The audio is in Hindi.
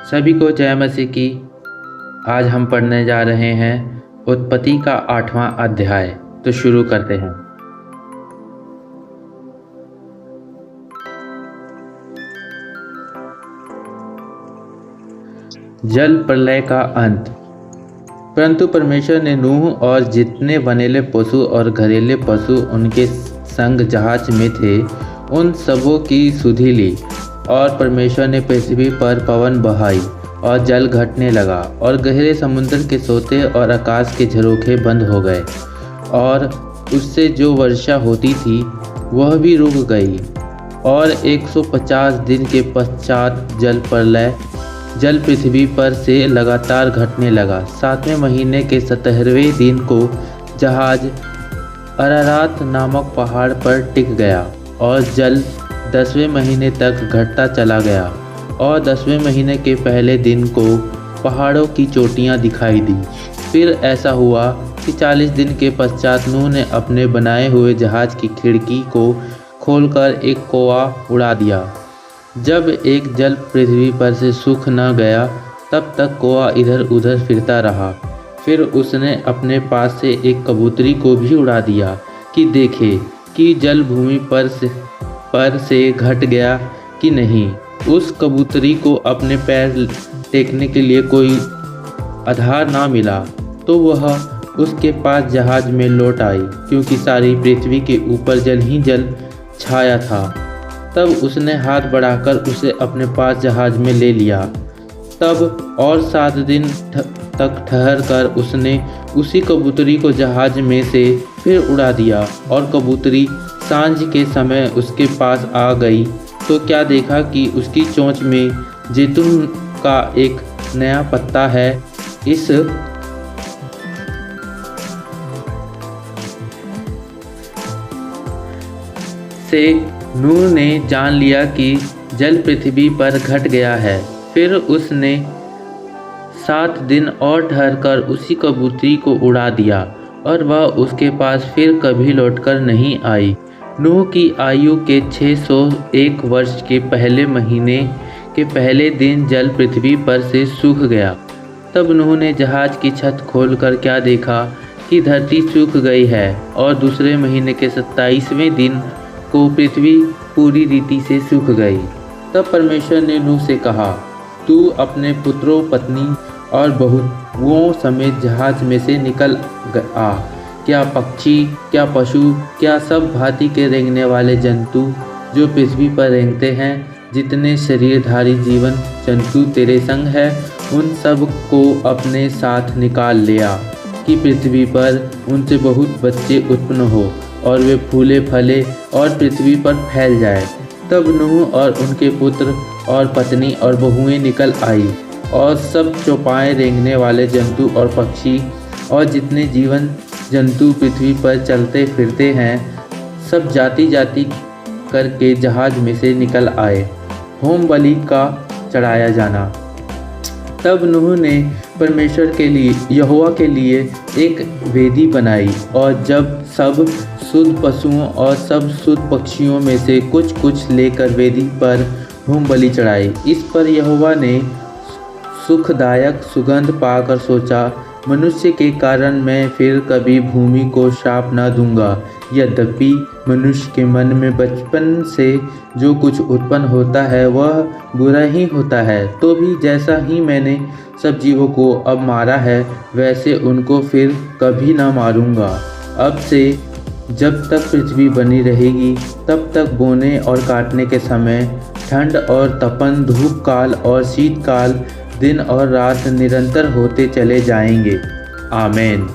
सभी को जय मसीह की। आज हम पढ़ने जा रहे हैं उत्पत्ति का 8वां अध्याय। तो शुरू करते हैं। जल प्रलय का अंत। परंतु परमेश्वर ने नूह और जितने वनेले पशु और घरेले पशु उनके संग जहाज में थे उन सबों की सुधि ली। और परमेश्वर ने पृथ्वी पर पवन बहाई और जल घटने लगा और गहरे समुद्र के सोते और आकाश के झरोखे बंद हो गए और उससे जो वर्षा होती थी वह भी रुक गई। और 150 दिन के पश्चात जल पृथ्वी पर से लगातार घटने लगा। 7वें महीने के 17वें दिन को जहाज अरारात नामक पहाड़ पर टिक गया और जल 10वें महीने तक घटता चला गया। और 10वें महीने के पहले दिन को पहाड़ों की चोटियां दिखाई दी। फिर ऐसा हुआ कि 40 दिन के पश्चात नूह ने अपने बनाए हुए जहाज की खिड़की को खोलकर एक कौवा उड़ा दिया। जब एक जल पृथ्वी पर से सूख न गया तब तक कौवा इधर उधर फिरता रहा। फिर उसने अपने पास से एक कबूतरी को भी उड़ा दिया कि देखे कि जल भूमि पर से घट गया कि नहीं। उस कबूतरी को अपने पैर टेकने के लिए कोई आधार ना मिला तो वह उसके पास जहाज में लौट आई, क्योंकि सारी पृथ्वी के ऊपर जल ही जल छाया था। तब उसने हाथ बढ़ाकर उसे अपने पास जहाज में ले लिया। तब और 7 दिन तक ठहर कर उसने उसी कबूतरी को जहाज में से फिर उड़ा दिया। और कबूतरी सांझ के समय उसके पास आ गई तो क्या देखा कि उसकी चोंच में जैतून का एक नया पत्ता है। इस से नूह ने जान लिया कि जल पृथ्वी पर घट गया है। फिर उसने 7 दिन और ठहरकर उसी कबूतरी को उड़ा दिया और वह उसके पास फिर कभी लौटकर नहीं आई। नूह की आयु के 601 वर्ष के पहले महीने के पहले दिन जल पृथ्वी पर से सूख गया। तब नूह ने जहाज की छत खोलकर क्या देखा कि धरती सूख गई है। और दूसरे महीने के 27वें दिन को पृथ्वी पूरी रीति से सूख गई। तब परमेश्वर ने नूह से कहा, तू अपने पुत्रों, पत्नी और बहुओं समेत जहाज में से निकल आ। क्या पक्षी, क्या पशु, क्या सब भांति के रेंगने वाले जंतु जो पृथ्वी पर रेंगते हैं, जितने शरीरधारी जीवन जंतु तेरे संग है, उन सब को अपने साथ निकाल ले आ कि पृथ्वी पर उनसे बहुत बच्चे उत्पन्न हो और वे फूले फले और पृथ्वी पर फैल जाए। तब नूह और उनके पुत्र और पत्नी और बहुएं निकल आई और सब चौपाएं रेंगने वाले जंतु और पक्षी और जितने जीवन जंतु पृथ्वी पर चलते फिरते हैं, सब जाति जाति करके जहाज में से निकल आए। होम बलि का चढ़ाया जाना। तब नूह ने परमेश्वर के लिए, यहोवा के लिए एक वेदी बनाई और जब सब शुद्ध पशुओं और सब शुद्ध पक्षियों में से कुछ कुछ लेकर वेदी पर होम बलि चढ़ाई। इस पर यहोवा ने सुखदायक सुगंध पाकर सोचा, मनुष्य के कारण मैं फिर कभी भूमि को शाप न दूंगा। यद्यपि मनुष्य के मन में बचपन से जो कुछ उत्पन्न होता है वह बुरा ही होता है, तो भी जैसा ही मैंने सब जीवों को अब मारा है वैसे उनको फिर कभी न मारूंगा। अब से जब तक पृथ्वी बनी रहेगी तब तक बोने और काटने के समय, ठंड और तपन, धूप काल और शीतकाल, दिन और रात निरंतर होते चले जाएंगे। आमीन।